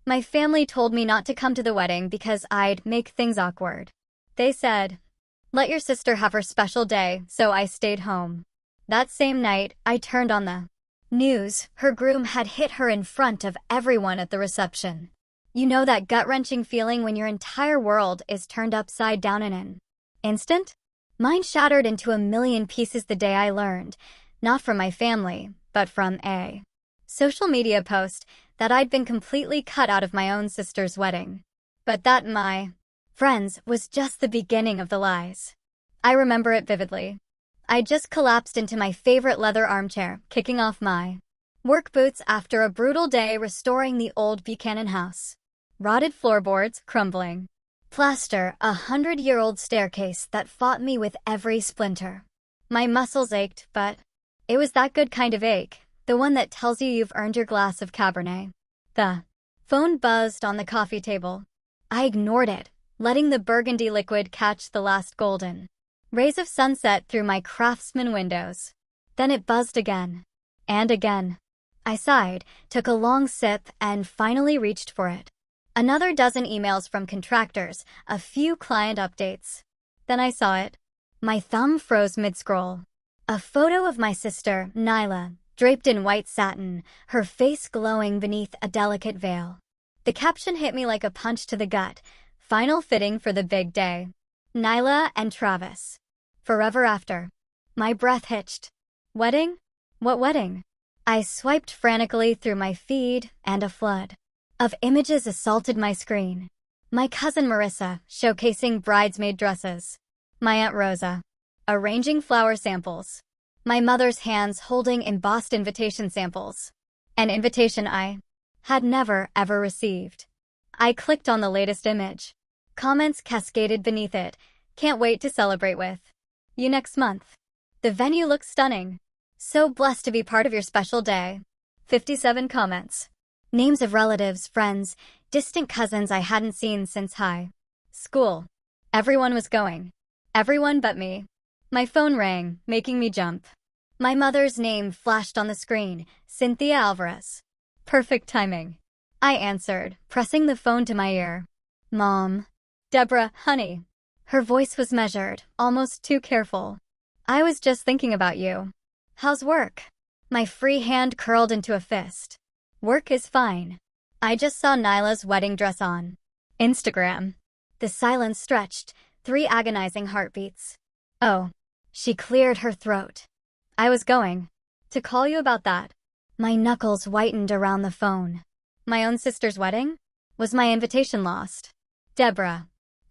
My family told me not to come to the wedding because I'd make things awkward. They said, "Let your sister have her special day," so I stayed home. That same night, I turned on the news. Her groom had hit her in front of everyone at the reception. You know that gut-wrenching feeling when your entire world is turned upside down in an instant? Mine shattered into a million pieces the day I learned, not from my family, but from a social media post, that I'd been completely cut out of my own sister's wedding. But that, my friends, was just the beginning of the lies. I remember it vividly. I just collapsed into my favorite leather armchair, kicking off my work boots after a brutal day restoring the old Buchanan house. Rotted floorboards crumbling. Plaster, 100-year-old staircase that fought me with every splinter. My muscles ached, but it was that good kind of ache, the one that tells you you've earned your glass of Cabernet. The phone buzzed on the coffee table. I ignored it, letting the burgundy liquid catch the last golden rays of sunset through my craftsman windows. Then it buzzed again. And again. I sighed, took a long sip, and finally reached for it. Another dozen emails from contractors, a few client updates. Then I saw it. My thumb froze mid-scroll. A photo of my sister, Nyla, draped in white satin, her face glowing beneath a delicate veil. The caption hit me like a punch to the gut. Final fitting for the big day. Nyla and Travis. Forever after. My breath hitched. Wedding? What wedding? I swiped frantically through my feed, and a flood of images assaulted my screen. My cousin Marissa, showcasing bridesmaid dresses. My Aunt Rosa, arranging flower samples. My mother's hands holding embossed invitation samples. An invitation I had never, ever received. I clicked on the latest image. Comments cascaded beneath it. Can't wait to celebrate with you next month. The venue looks stunning. So blessed to be part of your special day. 57 comments. Names of relatives, friends, distant cousins I hadn't seen since high school. Everyone was going. Everyone but me. My phone rang, making me jump. My mother's name flashed on the screen, Cynthia Alvarez. Perfect timing. I answered, pressing the phone to my ear. Mom. Deborah, honey. Her voice was measured, almost too careful. I was just thinking about you. How's work? My free hand curled into a fist. Work is fine. I just saw Nyla's wedding dress on Instagram. The silence stretched, 3 agonizing heartbeats. Oh. She cleared her throat. I was going to call you about that. My knuckles whitened around the phone. My own sister's wedding? Was my invitation lost? Deborah.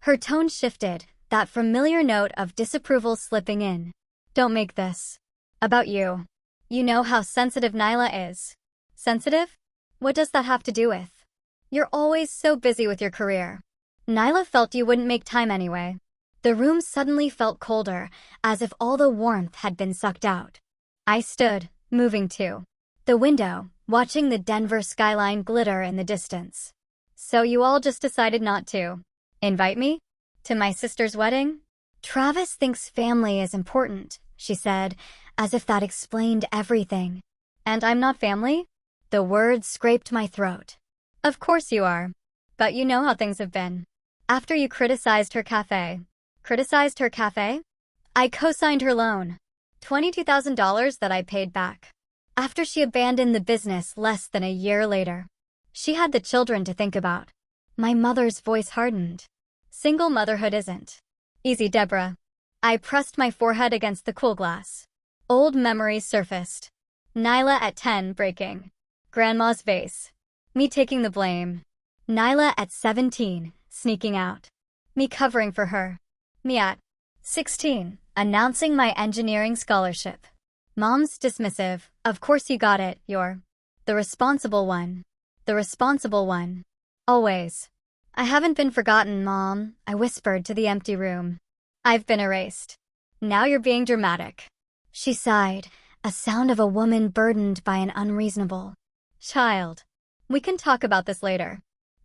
Her tone shifted, that familiar note of disapproval slipping in. Don't make this about you. You know how sensitive Nyla is. Sensitive? What does that have to do with? You're always so busy with your career. Nyla felt you wouldn't make time anyway. The room suddenly felt colder, as if all the warmth had been sucked out. I stood, moving to the window, watching the Denver skyline glitter in the distance. So you all just decided not to invite me? To my sister's wedding? Travis thinks family is important, she said, as if that explained everything. And I'm not family? The words scraped my throat. Of course you are. But you know how things have been. After you criticized her cafe. Criticized her cafe? I co-signed her loan. $22,000 that I paid back. After she abandoned the business less than a year later. She had the children to think about. My mother's voice hardened. Single motherhood isn't easy, Deborah. I pressed my forehead against the cool glass. Old memories surfaced. Nyla at 10 breaking Grandma's vase. Me taking the blame. Nyla at 17 sneaking out. Me covering for her. Me at 16 announcing my engineering scholarship. Mom's dismissive. Of course you got it, you're the responsible one. The responsible one. Always. I haven't been forgotten, Mom, I whispered to the empty room. I've been erased. Now you're being dramatic. She sighed, a sound of a woman burdened by an unreasonable child. We can talk about this later.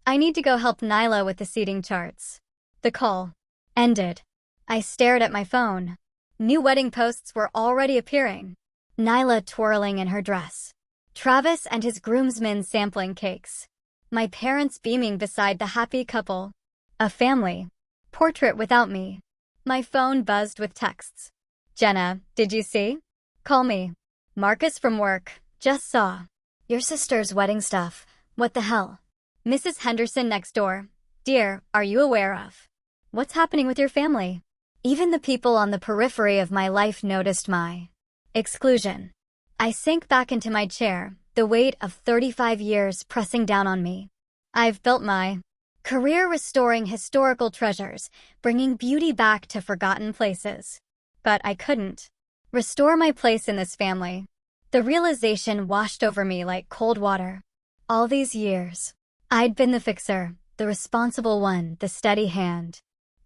I need to go help Nyla with the seating charts. The call ended. I stared at my phone. New wedding posts were already appearing. Nyla twirling in her dress. Travis and his groomsmen sampling cakes. My parents beaming beside the happy couple. A family portrait without me. My phone buzzed with texts. Jenna, did you see? Call me. Marcus from work. Just saw. Your sister's wedding stuff. What the hell? Mrs. Henderson next door. Dear, are you aware of what's happening with your family? Even the people on the periphery of my life noticed my exclusion. I sank back into my chair, the weight of 35 years pressing down on me. I've built my career restoring historical treasures, bringing beauty back to forgotten places. But I couldn't restore my place in this family. The realization washed over me like cold water. All these years, I'd been the fixer, the responsible one, the steady hand.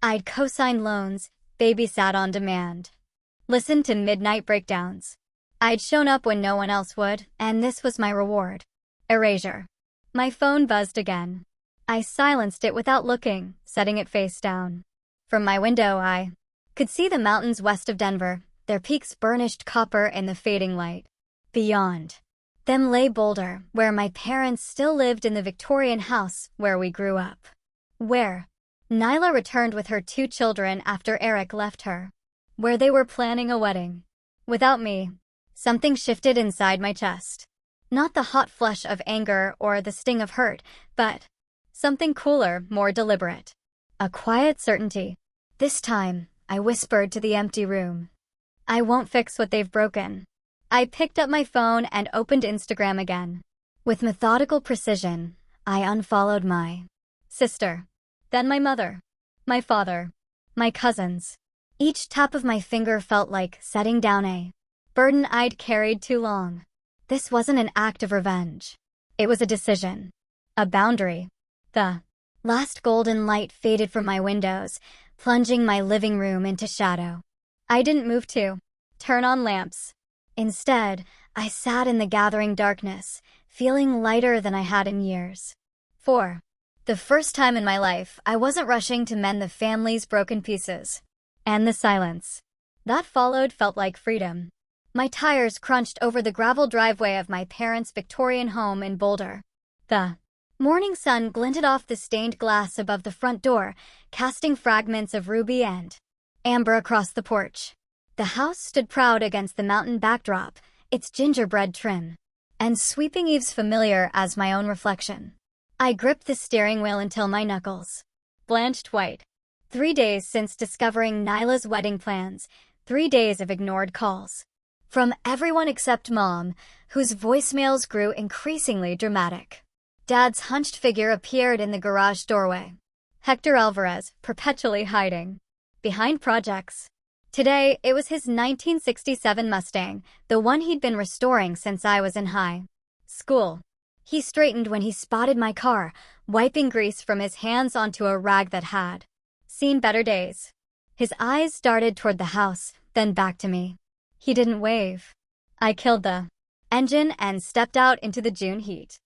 I'd co-signed loans, babysat on demand, listened to midnight breakdowns. I'd shown up when no one else would, and this was my reward. Erasure. My phone buzzed again. I silenced it without looking, setting it face down. From my window I could see the mountains west of Denver, their peaks burnished copper in the fading light. Beyond them lay Boulder, where my parents still lived in the Victorian house where we grew up. Where Nyla returned with her 2 children after Eric left her. Where they were planning a wedding. Without me, something shifted inside my chest. Not the hot flush of anger or the sting of hurt, but something cooler, more deliberate. A quiet certainty. This time, I whispered to the empty room. I won't fix what they've broken. I picked up my phone and opened Instagram again. With methodical precision, I unfollowed my sister, then my mother, my father, my cousins. Each tap of my finger felt like setting down a burden I'd carried too long. This wasn't an act of revenge. It was a decision. A boundary. The last golden light faded from my windows, plunging my living room into shadow. I didn't move to turn on lamps. Instead, I sat in the gathering darkness, feeling lighter than I had in years. For the first time in my life, I wasn't rushing to mend the family's broken pieces. And the silence that followed felt like freedom. My tires crunched over the gravel driveway of my parents' Victorian home in Boulder. The morning sun glinted off the stained glass above the front door, casting fragments of ruby and amber across the porch. The house stood proud against the mountain backdrop, its gingerbread trim, and sweeping eaves familiar as my own reflection. I gripped the steering wheel until my knuckles blanched white. 3 days since discovering Nyla's wedding plans, 3 days of ignored calls. From everyone except Mom, whose voicemails grew increasingly dramatic. Dad's hunched figure appeared in the garage doorway. Hector Alvarez, perpetually hiding behind projects. Today, it was his 1967 Mustang, the one he'd been restoring since I was in high school. He straightened when he spotted my car, wiping grease from his hands onto a rag that had seen better days. His eyes darted toward the house, then back to me. He didn't wave. I killed the engine and stepped out into the June heat.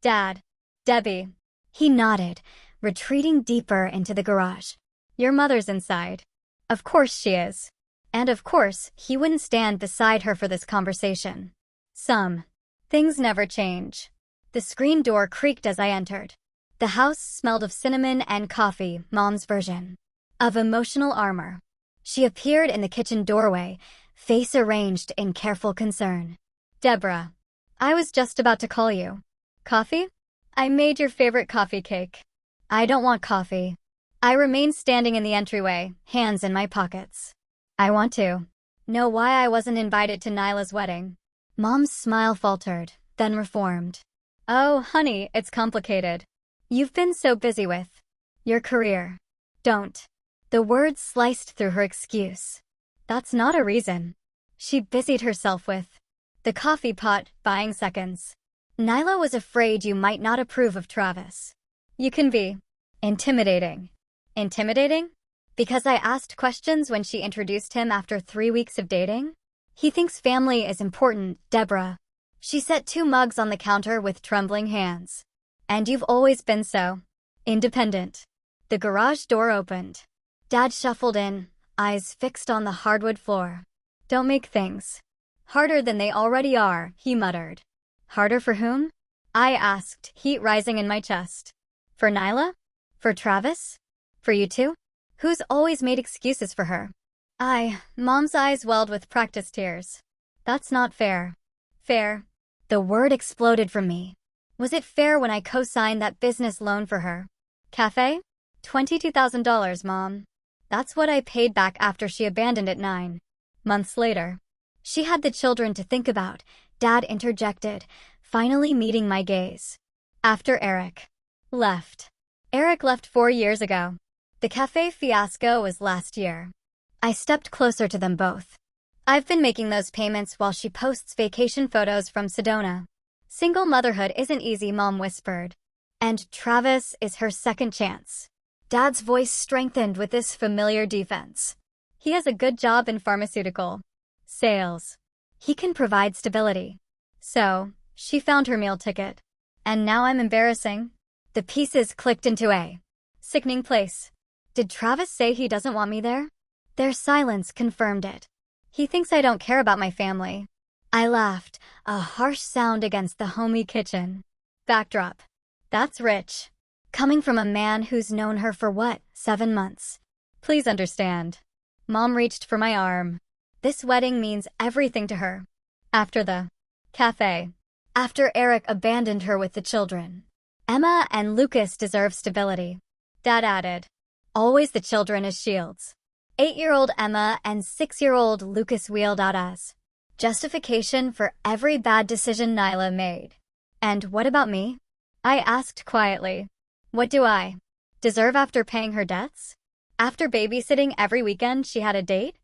Dad. Debbie. He nodded, retreating deeper into the garage. Your mother's inside. Of course she is. And of course, he wouldn't stand beside her for this conversation. Some things never change. The screen door creaked as I entered. The house smelled of cinnamon and coffee, Mom's version of emotional armor. She appeared in the kitchen doorway, face arranged in careful concern. Deborah, I was just about to call you. Coffee? I made your favorite coffee cake. I don't want coffee. I remained standing in the entryway, hands in my pockets. I want to know why I wasn't invited to Nyla's wedding. Mom's smile faltered, then reformed. Oh, honey, it's complicated. You've been so busy with your career. Don't. The words sliced through her excuse. That's not a reason. She busied herself with the coffee pot, buying seconds. Nyla was afraid you might not approve of Travis. You can be intimidating. Intimidating? Because I asked questions when she introduced him after 3 weeks of dating? He thinks family is important, Deborah. She set 2 mugs on the counter with trembling hands. And you've always been so independent. The garage door opened. Dad shuffled in, eyes fixed on the hardwood floor. Don't make things harder than they already are, he muttered. Harder for whom? I asked, heat rising in my chest. For Nyla? For Travis? For you too? Who's always made excuses for her? Mom's eyes welled with practiced tears. That's not fair. Fair. The word exploded from me. Was it fair when I co-signed that business loan for her? Cafe? $22,000, Mom. That's what I paid back after she abandoned it 9 months later. She had the children to think about, Dad interjected, finally meeting my gaze. After Eric left. Eric left 4 years ago. The cafe fiasco was last year. I stepped closer to them both. I've been making those payments while she posts vacation photos from Sedona. Single motherhood isn't easy, Mom whispered. And Travis is her second chance. Dad's voice strengthened with this familiar defense. He has a good job in pharmaceutical sales. He can provide stability. So, she found her meal ticket. And now I'm embarrassing. The pieces clicked into a sickening place. Did Travis say he doesn't want me there? Their silence confirmed it. He thinks I don't care about my family. I laughed, a harsh sound against the homey kitchen. Backdrop. That's rich. Coming from a man who's known her for what, 7 months? Please understand. Mom reached for my arm. This wedding means everything to her. After the cafe. After Eric abandoned her with the children. Emma and Lucas deserve stability. Dad added. Always the children as shields. 8-year-old Emma and 6-year-old Lucas wheeled out as justification for every bad decision Nyla made. And what about me? I asked quietly. What do I deserve after paying her debts? After babysitting every weekend she had a date?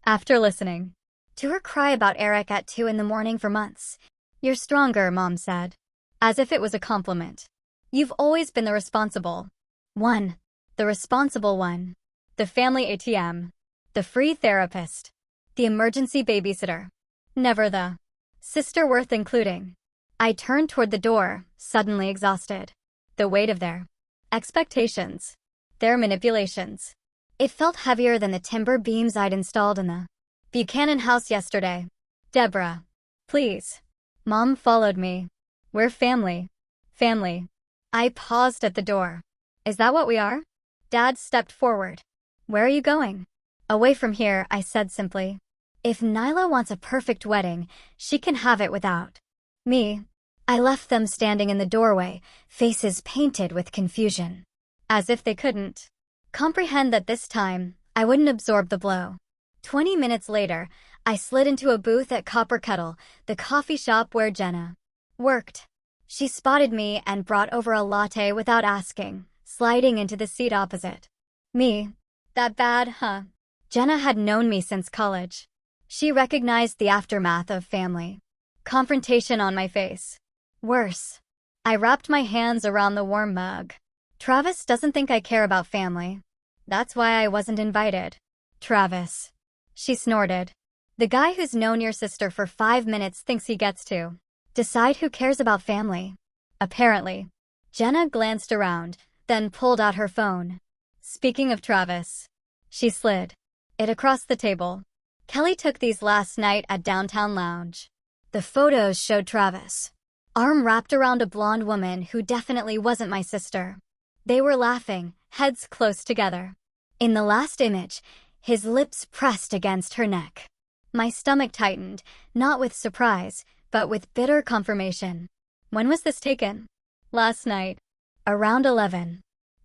After listening to her cry about Eric at 2 in the morning for months? You're stronger, Mom said. As if it was a compliment. You've always been the responsible one. The responsible one. The family ATM. The free therapist. The emergency babysitter. Never the sister worth including. I turned toward the door, suddenly exhausted. The weight of their expectations. Their manipulations. It felt heavier than the timber beams I'd installed in the Buchanan house yesterday. Deborah. Please. Mom followed me. We're family. Family. I paused at the door. Is that what we are? Dad stepped forward. Where are you going? Away from here, I said simply. If Nyla wants a perfect wedding, she can have it without me. I left them standing in the doorway, faces painted with confusion. As if they couldn't comprehend that this time, I wouldn't absorb the blow. 20 minutes later, I slid into a booth at Copper Kettle, the coffee shop where Jenna worked. She spotted me and brought over a latte without asking, sliding into the seat opposite me. That bad, huh? Jenna had known me since college. She recognized the aftermath of family confrontation on my face. Worse. I wrapped my hands around the warm mug. Travis doesn't think I care about family. That's why I wasn't invited. Travis. She snorted. The guy who's known your sister for 5 minutes thinks he gets to decide who cares about family. Apparently. Jenna glanced around, then pulled out her phone. Speaking of Travis. She slid it across the table. Kelly took these last night at Downtown Lounge. The photos showed Travis, arm wrapped around a blonde woman who definitely wasn't my sister. They were laughing, heads close together. In the last image, his lips pressed against her neck. My stomach tightened, not with surprise, but with bitter confirmation. When was this taken? Last night. Around 11.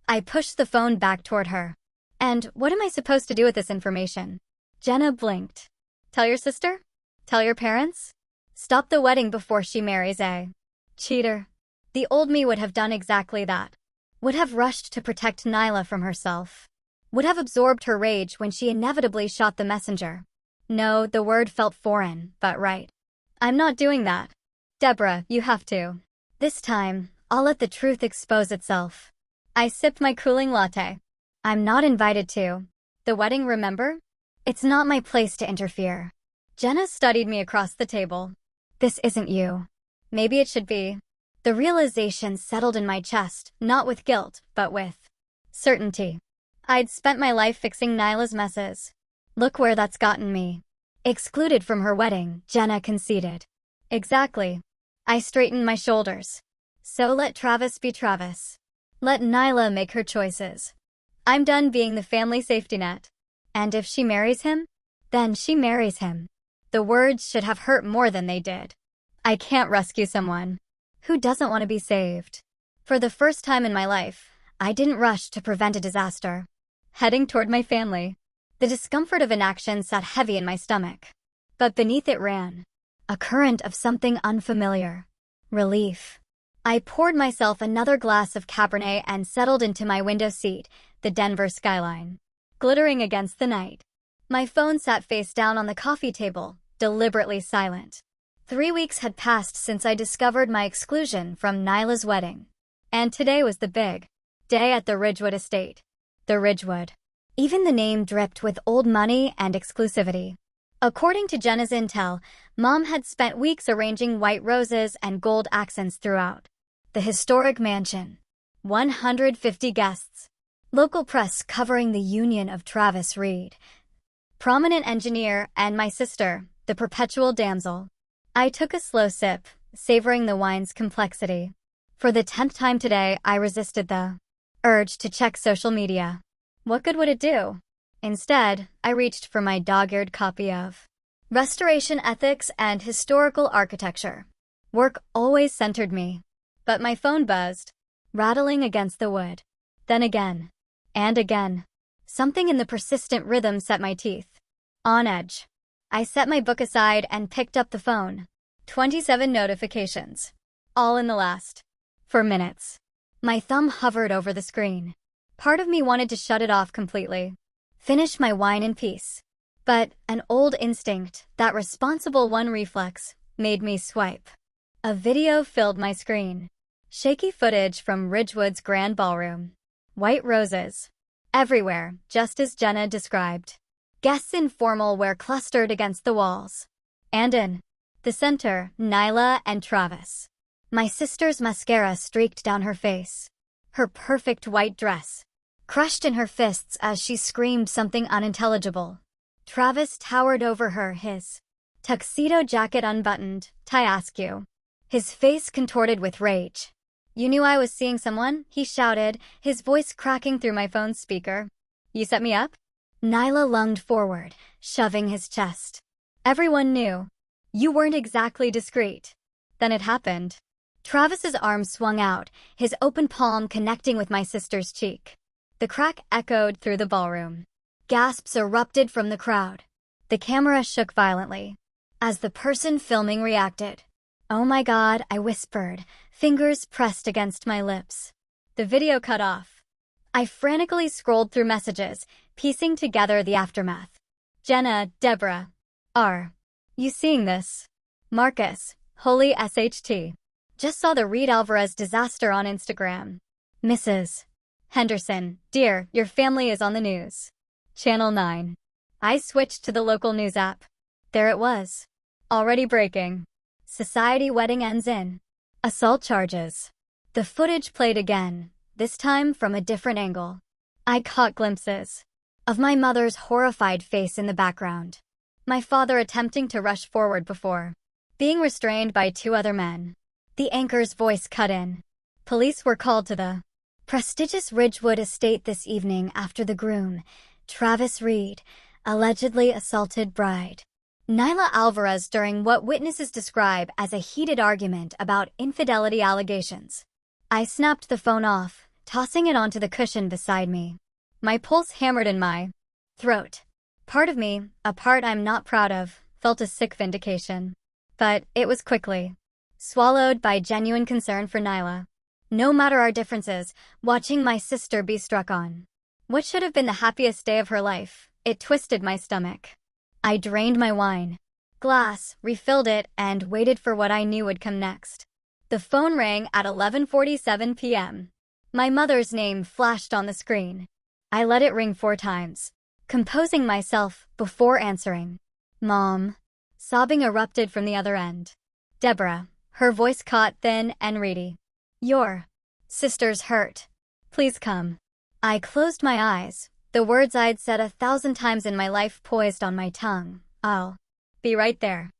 I pushed the phone back toward her. And what am I supposed to do with this information? Jenna blinked. Tell your sister? Tell your parents? Stop the wedding before she marries a cheater. The old me would have done exactly that. Would have rushed to protect Nyla from herself. Would have absorbed her rage when she inevitably shot the messenger. No, the word felt foreign, but right. I'm not doing that. Deborah, you have to. This time, I'll let the truth expose itself. I sipped my cooling latte. I'm not invited to the wedding, remember? It's not my place to interfere. Jenna studied me across the table. This isn't you. Maybe it should be. The realization settled in my chest, not with guilt, but with certainty. I'd spent my life fixing Nyla's messes. Look where that's gotten me. Excluded from her wedding, Jenna conceded. Exactly. I straightened my shoulders. So let Travis be Travis. Let Nyla make her choices. I'm done being the family safety net. And if she marries him, then she marries him. The words should have hurt more than they did. I can't rescue someone who doesn't want to be saved. For the first time in my life, I didn't rush to prevent a disaster. Heading toward my family, the discomfort of inaction sat heavy in my stomach. But beneath it ran a current of something unfamiliar. Relief. I poured myself another glass of Cabernet and settled into my window seat, the Denver skyline glittering against the night. My phone sat face down on the coffee table, deliberately silent. 3 weeks had passed since I discovered my exclusion from Nyla's wedding. And today was the big day at the Ridgewood estate. The Ridgewood. Even the name dripped with old money and exclusivity. According to Jenna's intel, Mom had spent weeks arranging white roses and gold accents throughout the historic mansion. 150 guests. Local press covering the union of Travis Reed, prominent engineer, and my sister, the perpetual damsel. I took a slow sip, savoring the wine's complexity. For the 10th time today, I resisted the urge to check social media. What good would it do? Instead, I reached for my dog-eared copy of Restoration Ethics and Historical Architecture. Work always centered me. But my phone buzzed, rattling against the wood. Then again. And again. Something in the persistent rhythm set my teeth on edge. I set my book aside and picked up the phone. 27 notifications. All in the last 4 minutes. My thumb hovered over the screen. Part of me wanted to shut it off completely. Finish my wine in peace. But an old instinct, that responsible one reflex, made me swipe. A video filled my screen. Shaky footage from Ridgewood's grand ballroom. White roses. Everywhere, just as Jenna described. Guests in formal wear clustered against the walls. And in the center, Nyla and Travis. My sister's mascara streaked down her face. Her perfect white dress crushed in her fists as she screamed something unintelligible. Travis towered over her, his tuxedo jacket unbuttoned, tie askew. His face contorted with rage. "You knew I was seeing someone?" he shouted, his voice cracking through my phone's speaker. "You set me up?" Nyla lunged forward, shoving his chest. "Everyone knew. You weren't exactly discreet." Then it happened. Travis's arm swung out, his open palm connecting with my sister's cheek. The crack echoed through the ballroom. Gasps erupted from the crowd. The camera shook violently as the person filming reacted. "Oh my God," I whispered, fingers pressed against my lips. The video cut off. I frantically scrolled through messages, piecing together the aftermath. Jenna, Deborah. R. You seeing this? Marcus, holy SHT. Just saw the Reed Alvarez disaster on Instagram. Mrs. Henderson, dear, your family is on the news. Channel 9. I switched to the local news app. There it was. Already breaking. Society wedding ends in assault charges. The footage played again, this time from a different angle. I caught glimpses of my mother's horrified face in the background. My father attempting to rush forward before being restrained by 2 other men. The anchor's voice cut in. Police were called to the prestigious Ridgewood estate this evening after the groom, Travis Reed, allegedly assaulted bride Nyla Alvarez during what witnesses describe as a heated argument about infidelity allegations. I snapped the phone off, tossing it onto the cushion beside me. My pulse hammered in my throat. Part of me, a part I'm not proud of, felt a sick vindication. But it was quickly swallowed by genuine concern for Nyla. No matter our differences, watching my sister be struck on what should have been the happiest day of her life, it twisted my stomach. I drained my wine glass, refilled it, and waited for what I knew would come next. The phone rang at 11:47 p.m. My mother's name flashed on the screen. I let it ring 4 times, composing myself before answering. "Mom." Sobbing erupted from the other end. Deborah, her voice caught thin and reedy. "Your sister's hurt. Please come." I closed my eyes, the words I'd said 1,000 times in my life poised on my tongue. "I'll be right there.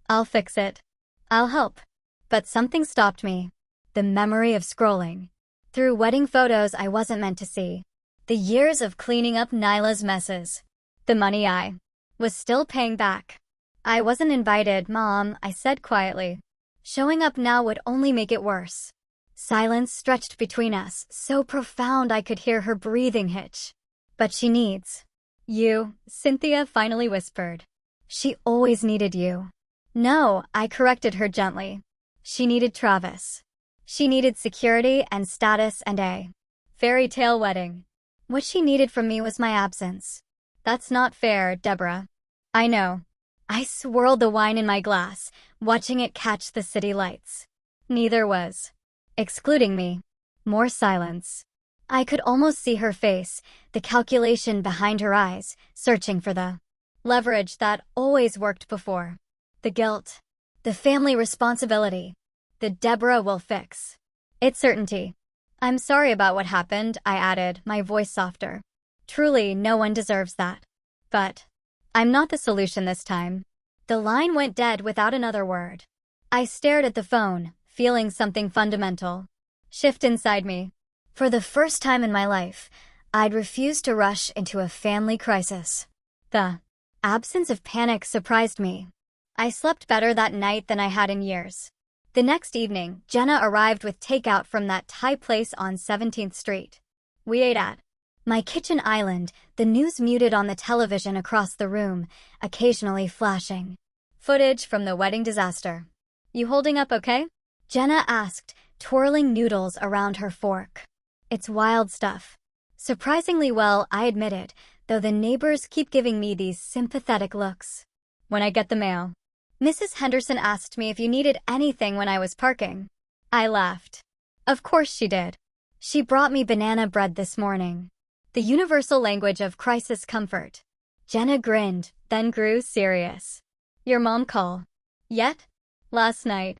I'll fix it. I'll help." But something stopped me. the memory of scrolling through wedding photos I wasn't meant to see. The years of cleaning up Nyla's messes. The money I was still paying back. I wasn't invited, Mom, I said quietly. Showing up now would only make it worse. Silence stretched between us, so profound I could hear her breathing hitch. But she needs you, Cynthia finally whispered. She always needed you. No, I corrected her gently. She needed Travis. She needed security and status and a fairy tale wedding. What she needed from me was my absence. That's not fair, Deborah. I know. I swirled the wine in my glass, watching it catch the city lights. Neither was. Excluding me. More silence. I could almost see her face, the calculation behind her eyes, searching for the leverage that always worked before. The guilt. The family responsibility. The Deborah will fix. It's certainty. I'm sorry about what happened, I added, my voice softer. Truly, no one deserves that. But I'm not the solution this time. The line went dead without another word. I stared at the phone, feeling something fundamental shift inside me. For the first time in my life, I'd refused to rush into a family crisis. The absence of panic surprised me. I slept better that night than I had in years. The next evening, Jenna arrived with takeout from that Thai place on 17th Street. We ate at my kitchen island, the news muted on the television across the room, occasionally flashing footage from the wedding disaster. You holding up okay? Jenna asked, twirling noodles around her fork. It's wild stuff. Surprisingly well, I admitted, though the neighbors keep giving me these sympathetic looks. When I get the mail. Mrs. Henderson asked me if you needed anything when I was parking. I laughed. Of course she did. She brought me banana bread this morning. The universal language of crisis comfort. Jenna grinned, then grew serious. Your mom call? Yet? Last night.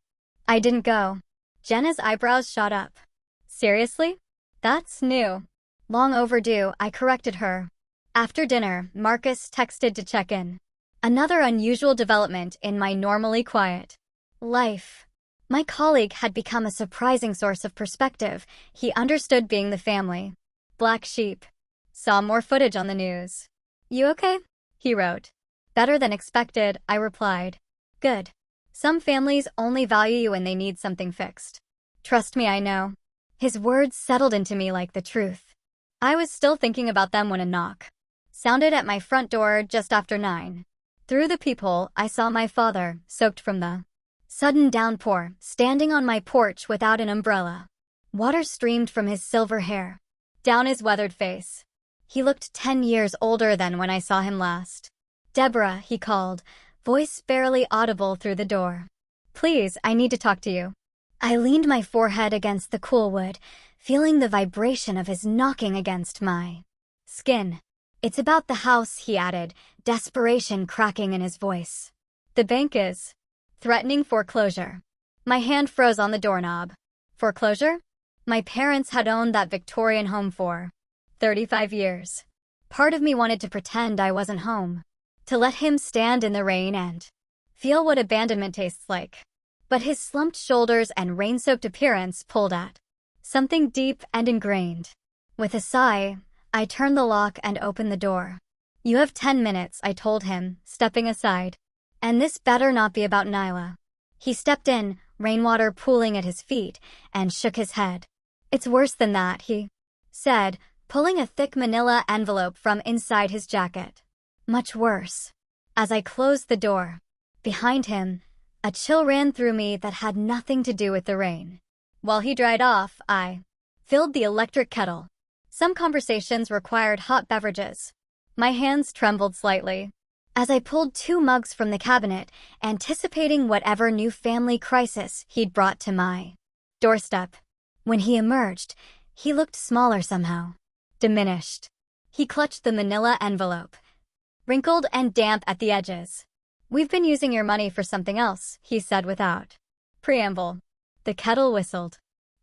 I didn't go. Jenna's eyebrows shot up. Seriously? That's new. Long overdue, I corrected her. After dinner, Marcus texted to check in. Another unusual development in my normally quiet life. My colleague had become a surprising source of perspective. He understood being the family black sheep. Saw more footage on the news. You okay? He wrote. Better than expected, I replied. Good. Some families only value you when they need something fixed. Trust me, I know. His words settled into me like the truth. I was still thinking about them when a knock sounded at my front door just after 9. Through the peephole, I saw my father, soaked from the sudden downpour, standing on my porch without an umbrella. Water streamed from his silver hair, down his weathered face. He looked 10 years older than when I saw him last. Deborah, he called, voice barely audible through the door. Please, I need to talk to you. I leaned my forehead against the cool wood, feeling the vibration of his knocking against my skin. It's about the house, he added, desperation cracking in his voice. The bank is threatening foreclosure. My hand froze on the doorknob. Foreclosure? My parents had owned that Victorian home for 35 years. Part of me wanted to pretend I wasn't home, to let him stand in the rain and feel what abandonment tastes like. But his slumped shoulders and rain-soaked appearance pulled at something deep and ingrained. With a sigh, I turned the lock and opened the door. You have 10 minutes, I told him, stepping aside. And this better not be about Nyla. He stepped in, rainwater pooling at his feet, and shook his head. It's worse than that, he said, pulling a thick manila envelope from inside his jacket. Much worse. As I closed the door, behind him, a chill ran through me that had nothing to do with the rain. While he dried off, I filled the electric kettle. Some conversations required hot beverages. My hands trembled slightly as I pulled 2 mugs from the cabinet, anticipating whatever new family crisis he'd brought to my doorstep. When he emerged, he looked smaller somehow, diminished. He clutched the manila envelope, wrinkled and damp at the edges. We've been using your money for something else, he said without preamble. The kettle whistled.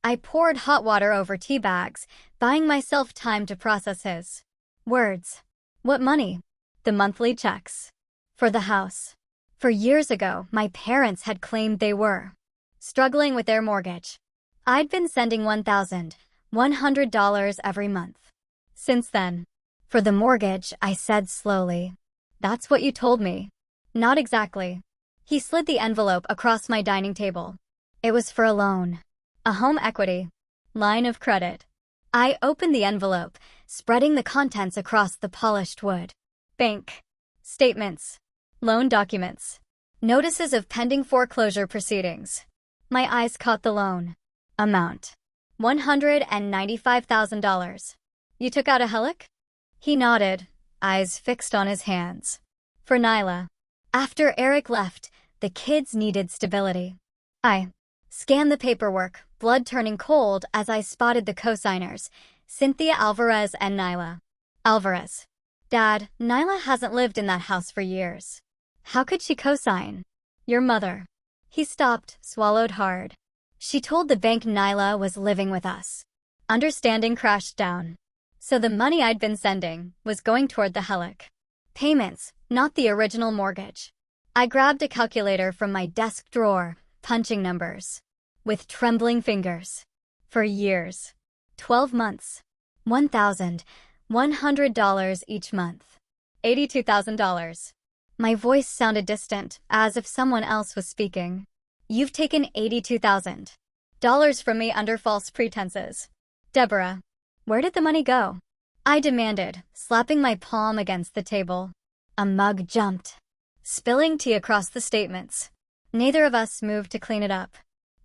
I poured hot water over tea bags, buying myself time to process his words. What money? The monthly checks. For the house. For years ago, my parents had claimed they were struggling with their mortgage. I'd been sending $1,100 every month. Since then. For the mortgage, I said slowly. That's what you told me. Not exactly. He slid the envelope across my dining table. It was for a loan. A home equity. Line of credit. I opened the envelope, spreading the contents across the polished wood. Bank statements. Loan documents. Notices of pending foreclosure proceedings. My eyes caught the loan. Amount. $195,000. You took out a HELOC? He nodded, eyes fixed on his hands. For Nyla. After Eric left, the kids needed stability. I scanned the paperwork, blood turning cold as I spotted the co-signers, Cynthia Alvarez and Nyla. Alvarez. Dad, Nyla hasn't lived in that house for years. How could she co-sign? Your mother. He stopped, swallowed hard. She told the bank Nyla was living with us. Understanding crashed down. So the money I'd been sending was going toward the HELOC. Payments, not the original mortgage. I grabbed a calculator from my desk drawer, punching numbers. With trembling fingers. For years. 12 months. $1,100 each month. $82,000. My voice sounded distant, as if someone else was speaking. You've taken $82,000 from me under false pretenses. Deborah. Where did the money go? I demanded, slapping my palm against the table. A mug jumped, spilling tea across the statements. Neither of us moved to clean it up.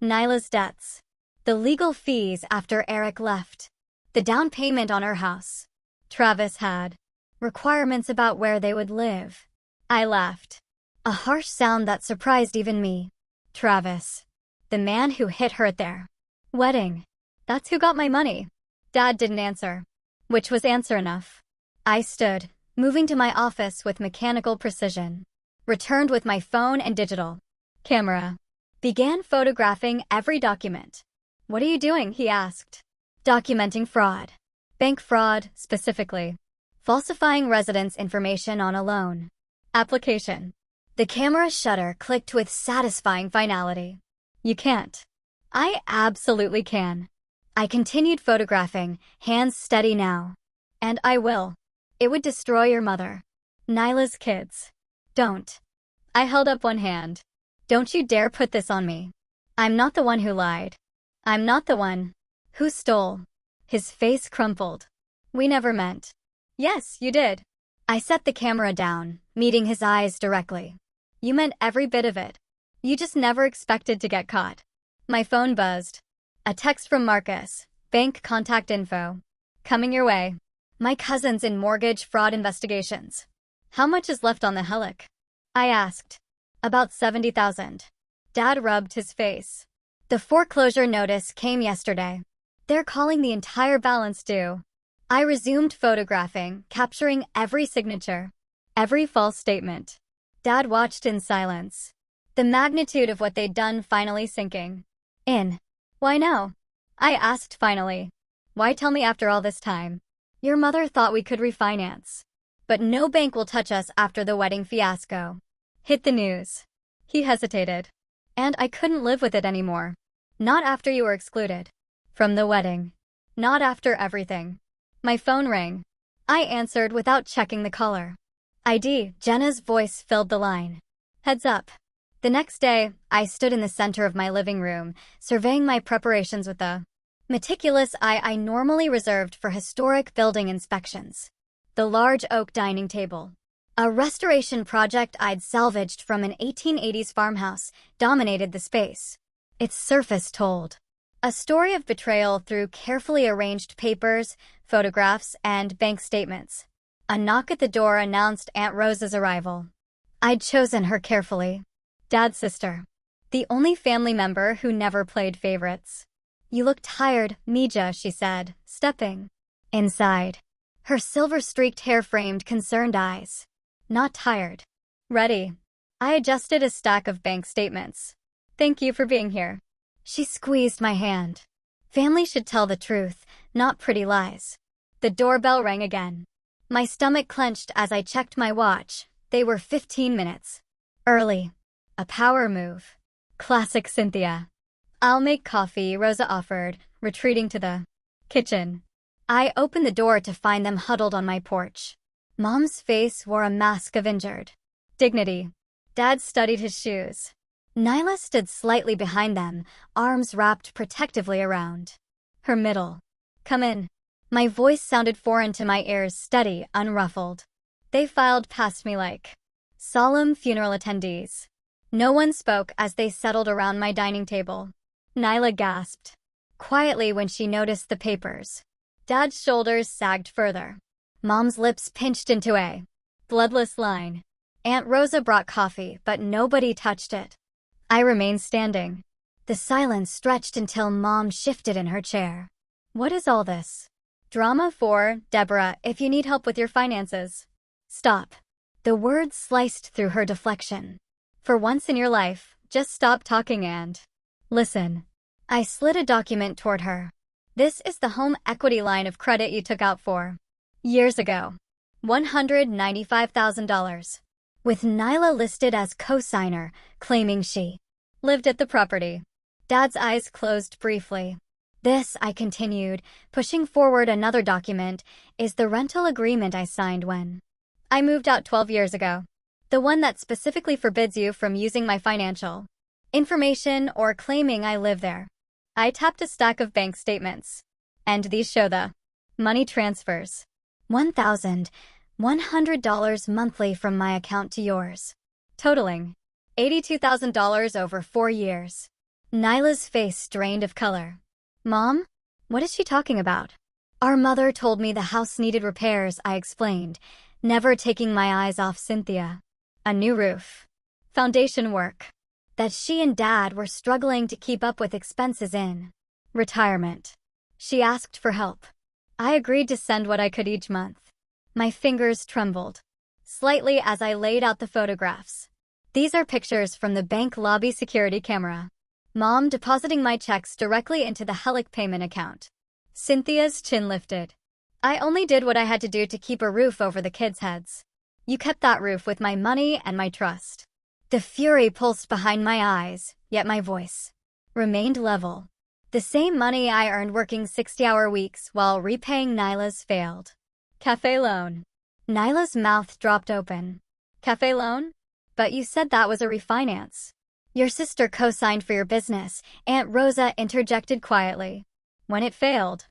Nyla's debts. The legal fees after Eric left. The down payment on her house. Travis had. Requirements about where they would live. I laughed. A harsh sound that surprised even me. Travis. The man who hit her at their wedding. That's who got my money. Dad didn't answer. Which was answer enough. I stood, moving to my office with mechanical precision. Returned with my phone and digital camera. Began photographing every document. What are you doing? He asked. Documenting fraud. Bank fraud, specifically. Falsifying residents' information on a loan application. The camera shutter clicked with satisfying finality. You can't. I absolutely can. I continued photographing, hands steady now. And I will. It would destroy your mother. Nyla's kids. Don't. I held up one hand. Don't you dare put this on me. I'm not the one who lied. I'm not the one who stole. His face crumpled. We never meant. Yes, you did. I set the camera down, meeting his eyes directly. You meant every bit of it. You just never expected to get caught. My phone buzzed. A text from Marcus. Bank contact info. Coming your way. My cousin's in mortgage fraud investigations. How much is left on the HELOC? I asked. About $70,000. Dad rubbed his face. The foreclosure notice came yesterday. They're calling the entire balance due. I resumed photographing, capturing every signature, every false statement. Dad watched in silence. The magnitude of what they'd done finally sinking in. Why now? I asked finally. Why tell me after all this time? Your mother thought we could refinance. But no bank will touch us after the wedding fiasco. Hit the news. He hesitated. And I couldn't live with it anymore. Not after you were excluded. From the wedding. Not after everything. My phone rang. I answered without checking the caller. ID, Jenna's voice filled the line. Heads up. The next day, I stood in the center of my living room, surveying my preparations with the meticulous eye I normally reserved for historic building inspections. The large oak dining table. A restoration project I'd salvaged from an 1880s farmhouse dominated the space. Its surface told a story of betrayal through carefully arranged papers, photographs, and bank statements. A knock at the door announced Aunt Rosa's arrival. I'd chosen her carefully. Dad's sister. The only family member who never played favorites. You look tired, Mija, she said, stepping inside. Her silver-streaked hair framed concerned eyes. Not tired. Ready. I adjusted a stack of bank statements. Thank you for being here. She squeezed my hand. Family should tell the truth, not pretty lies. The doorbell rang again. My stomach clenched as I checked my watch. They were 15 minutes early. A power move. Classic Cynthia. I'll make coffee, Rosa offered, retreating to the kitchen. I opened the door to find them huddled on my porch. Mom's face wore a mask of injured dignity. Dad studied his shoes. Nyla stood slightly behind them, arms wrapped protectively around her middle. Come in. My voice sounded foreign to my ears, steady, unruffled. They filed past me like solemn funeral attendees. No one spoke as they settled around my dining table. Nyla gasped quietly when she noticed the papers. Dad's shoulders sagged further. Mom's lips pinched into a bloodless line. Aunt Rosa brought coffee, but nobody touched it. I remained standing. The silence stretched until Mom shifted in her chair. What is all this? Drama for Deborah, if you need help with your finances. Stop. The words sliced through her deflection. For once in your life, just stop talking and listen. I slid a document toward her. This is the home equity line of credit you took out for years ago. $195,000. With Nyla listed as co-signer, claiming she lived at the property. Dad's eyes closed briefly. This, I continued, pushing forward another document, is the rental agreement I signed when I moved out 12 years ago. The one that specifically forbids you from using my financial information or claiming I live there. I tapped a stack of bank statements. And these show the money transfers. $1,100 monthly from my account to yours. Totaling $82,000 over 4 years. Nyla's face drained of color. Mom? What is she talking about? Our mother told me the house needed repairs, I explained, never taking my eyes off Cynthia. A new roof. Foundation work. That she and Dad were struggling to keep up with expenses in retirement. She asked for help. I agreed to send what I could each month. My fingers trembled slightly as I laid out the photographs. These are pictures from the bank lobby security camera. Mom depositing my checks directly into the Helic payment account. Cynthia's chin lifted. I only did what I had to do to keep a roof over the kids' heads. You kept that roof with my money and my trust. The fury pulsed behind my eyes, yet my voice remained level. The same money I earned working 60-hour weeks while repaying Nyla's failed cafe loan. Nyla's mouth dropped open. Cafe loan? But you said that was a refinance. Your sister co-signed for your business, Aunt Rosa interjected quietly. When it failed,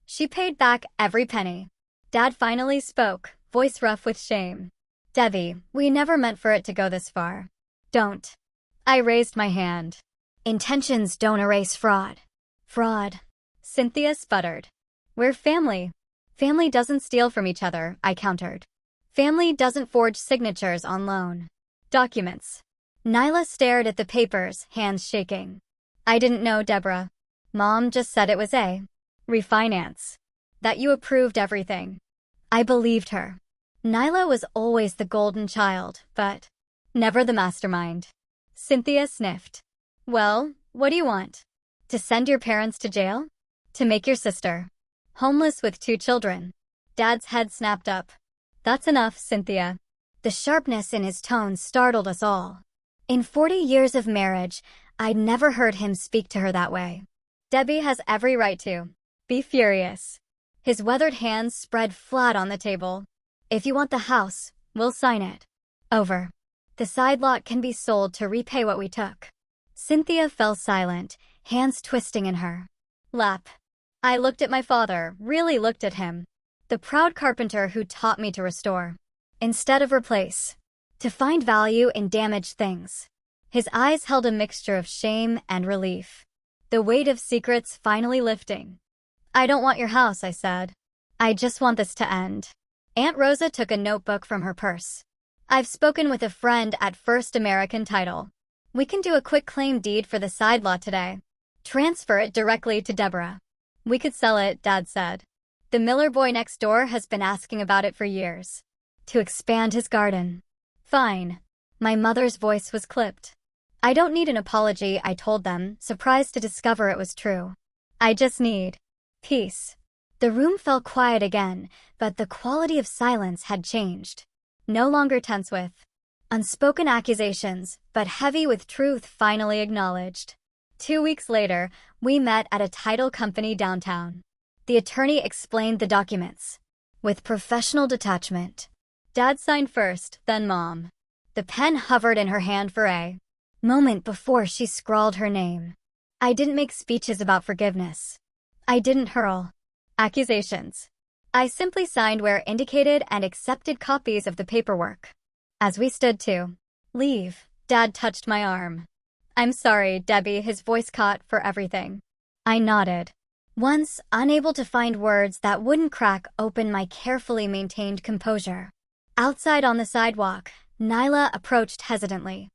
she paid back every penny. Dad finally spoke, voice rough with shame. Debbie, we never meant for it to go this far. Don't. I raised my hand. Intentions don't erase fraud. Fraud. Cynthia sputtered. We're family. Family doesn't steal from each other, I countered. Family doesn't forge signatures on loan documents. Nyla stared at the papers, hands shaking. I didn't know, Deborah. Mom just said it was a refinance. That you approved everything. I believed her. Nyla was always the golden child, but never the mastermind. Cynthia sniffed. Well, what do you want? To send your parents to jail? To make your sister homeless with 2 children? Dad's head snapped up. That's enough, Cynthia. The sharpness in his tone startled us all. In 40 years of marriage, I'd never heard him speak to her that way. Debbie has every right to be furious. His weathered hands spread flat on the table. If you want the house, we'll sign it. Over. The side lot can be sold to repay what we took. Cynthia fell silent, hands twisting in her lap. I looked at my father, really looked at him. The proud carpenter who taught me to restore instead of replace. To find value in damaged things. His eyes held a mixture of shame and relief. The weight of secrets finally lifting. I don't want your house, I said. I just want this to end. Aunt Rosa took a notebook from her purse. I've spoken with a friend at First American Title. We can do a quick claim deed for the side lot today. Transfer it directly to Deborah. We could sell it, Dad said. The Miller boy next door has been asking about it for years. To expand his garden. Fine. My mother's voice was clipped. I don't need an apology, I told them, surprised to discover it was true. I just need peace. The room fell quiet again, but the quality of silence had changed. No longer tense with unspoken accusations, but heavy with truth finally acknowledged. 2 weeks later, we met at a title company downtown. The attorney explained the documents. With professional detachment. Dad signed first, then Mom. The pen hovered in her hand for a moment before she scrawled her name. I didn't make speeches about forgiveness. I didn't hurl accusations. I simply signed where indicated and accepted copies of the paperwork. As we stood to leave, Dad touched my arm. I'm sorry, Debbie, his voice caught for everything. I nodded. Once, unable to find words that wouldn't crack open my carefully maintained composure. Outside on the sidewalk, Nyla approached hesitantly.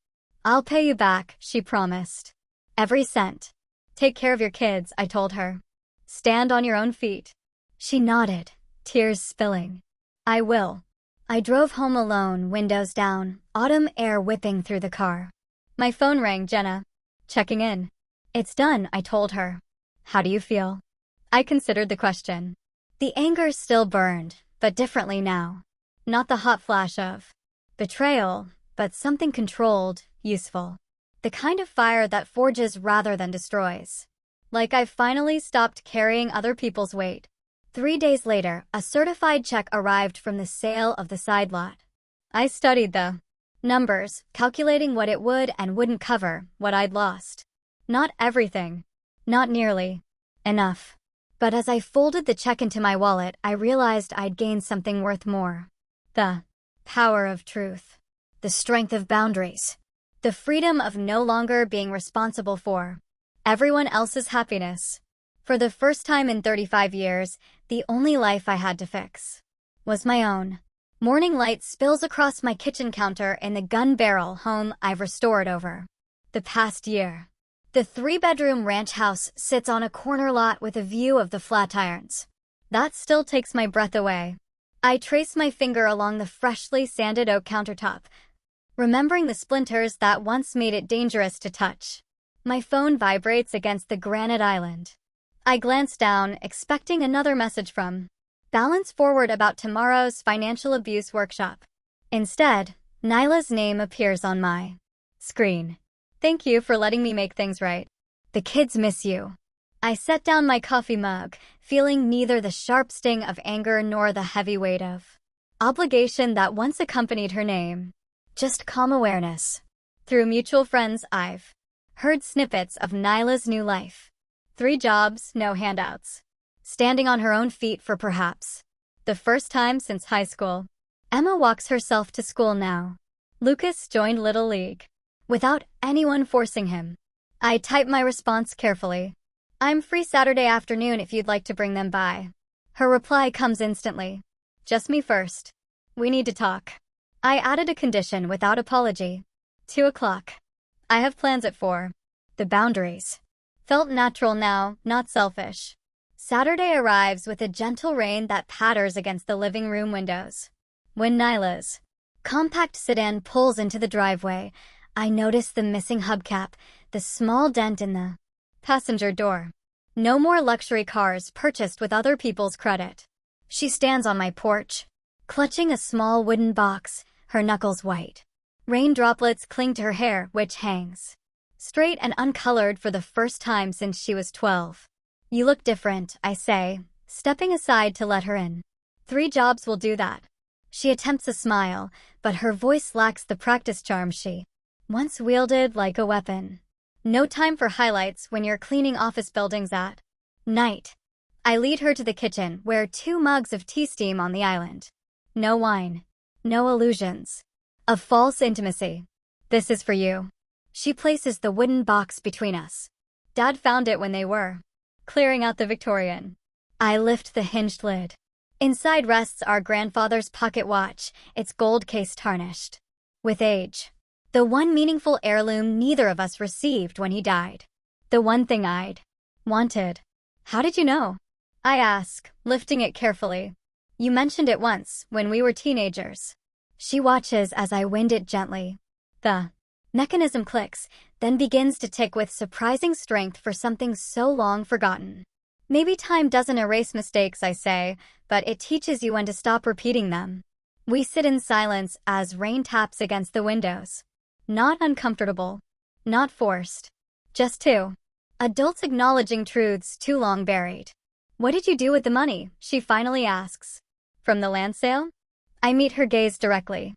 I'll pay you back, she promised. Every cent. Take care of your kids, I told her. Stand on your own feet. She nodded, tears spilling. I will. I drove home alone, windows down, autumn air whipping through the car. My phone rang, Jenna. Checking in. It's done, I told her. How do you feel? I considered the question. The anger still burned, but differently now. Not the hot flash of betrayal, but something controlled, useful. The kind of fire that forges rather than destroys. Like I've finally stopped carrying other people's weight. 3 days later, a certified check arrived from the sale of the side lot. I studied the numbers, calculating what it would and wouldn't cover, what I'd lost. Not everything. Not nearly enough. But as I folded the check into my wallet, I realized I'd gained something worth more. The power of truth. The strength of boundaries. The freedom of no longer being responsible for everyone else's happiness. For the first time in 35 years, the only life I had to fix was my own. Morning light spills across my kitchen counter in the gun barrel home I've restored over the past year. The 3-bedroom ranch house sits on a corner lot with a view of the Flatirons. That still takes my breath away. I trace my finger along the freshly sanded oak countertop, remembering the splinters that once made it dangerous to touch. My phone vibrates against the granite island. I glance down, expecting another message from Balance Forward about tomorrow's financial abuse workshop. Instead, Nyla's name appears on my screen. Thank you for letting me make things right. The kids miss you. I set down my coffee mug, feeling neither the sharp sting of anger nor the heavy weight of obligation that once accompanied her name. Just calm awareness. Through mutual friends, I've heard snippets of Nyla's new life. 3 jobs, no handouts. Standing on her own feet for perhaps the first time since high school. Emma walks herself to school now. Lucas joined Little League. Without anyone forcing him. I type my response carefully. I'm free Saturday afternoon if you'd like to bring them by. Her reply comes instantly. Just me first. We need to talk. I added a condition without apology. 2 o'clock. I have plans at 4. The boundaries. Felt natural now, not selfish. Saturday arrives with a gentle rain that patters against the living room windows. When Nyla's compact sedan pulls into the driveway, I notice the missing hubcap, the small dent in the passenger door. No more luxury cars purchased with other people's credit. She stands on my porch, clutching a small wooden box, her knuckles white. Rain droplets cling to her hair, which hangs straight and uncolored for the first time since she was 12. You look different, I say, stepping aside to let her in. 3 jobs will do that. She attempts a smile, but her voice lacks the practice charm she once wielded like a weapon. No time for highlights when you're cleaning office buildings at night. I lead her to the kitchen where 2 mugs of tea steam on the island. No wine. No illusions of false intimacy. This is for you. She places the wooden box between us. Dad found it when they were clearing out the Victorian. I lift the hinged lid. Inside rests our grandfather's pocket watch, its gold case tarnished with age. The one meaningful heirloom neither of us received when he died. The one thing I'd wanted. How did you know? I ask, lifting it carefully. You mentioned it once, when we were teenagers. She watches as I wind it gently. The mechanism clicks, then begins to tick with surprising strength for something so long forgotten. Maybe time doesn't erase mistakes, I say, but it teaches you when to stop repeating them. We sit in silence as rain taps against the windows. Not uncomfortable. Not forced. Just 2. Adults acknowledging truths too long buried. What did you do with the money? She finally asks. From the land sale? I meet her gaze directly.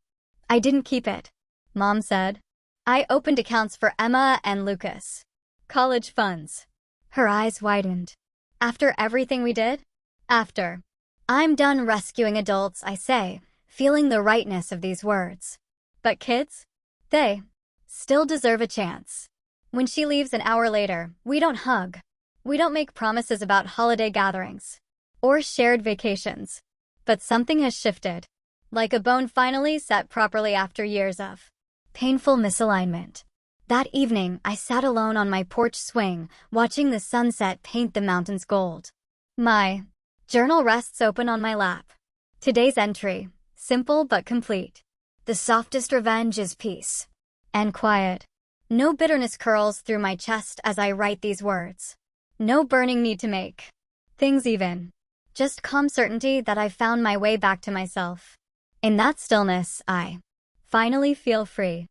I didn't keep it, Mom said. I opened accounts for Emma and Lucas. College funds. Her eyes widened. After everything we did? After. I'm done rescuing adults, I say, feeling the rightness of these words. But kids? They still deserve a chance. When she leaves an hour later, we don't hug. We don't make promises about holiday gatherings or shared vacations. But something has shifted. Like a bone finally set properly after years of painful misalignment. That evening, I sat alone on my porch swing, watching the sunset paint the mountains gold. My journal rests open on my lap. Today's entry, simple but complete. The softest revenge is peace. And quiet. No bitterness curls through my chest as I write these words. No burning need to make things even. Just calm certainty that I've found my way back to myself. In that stillness, I finally feel free.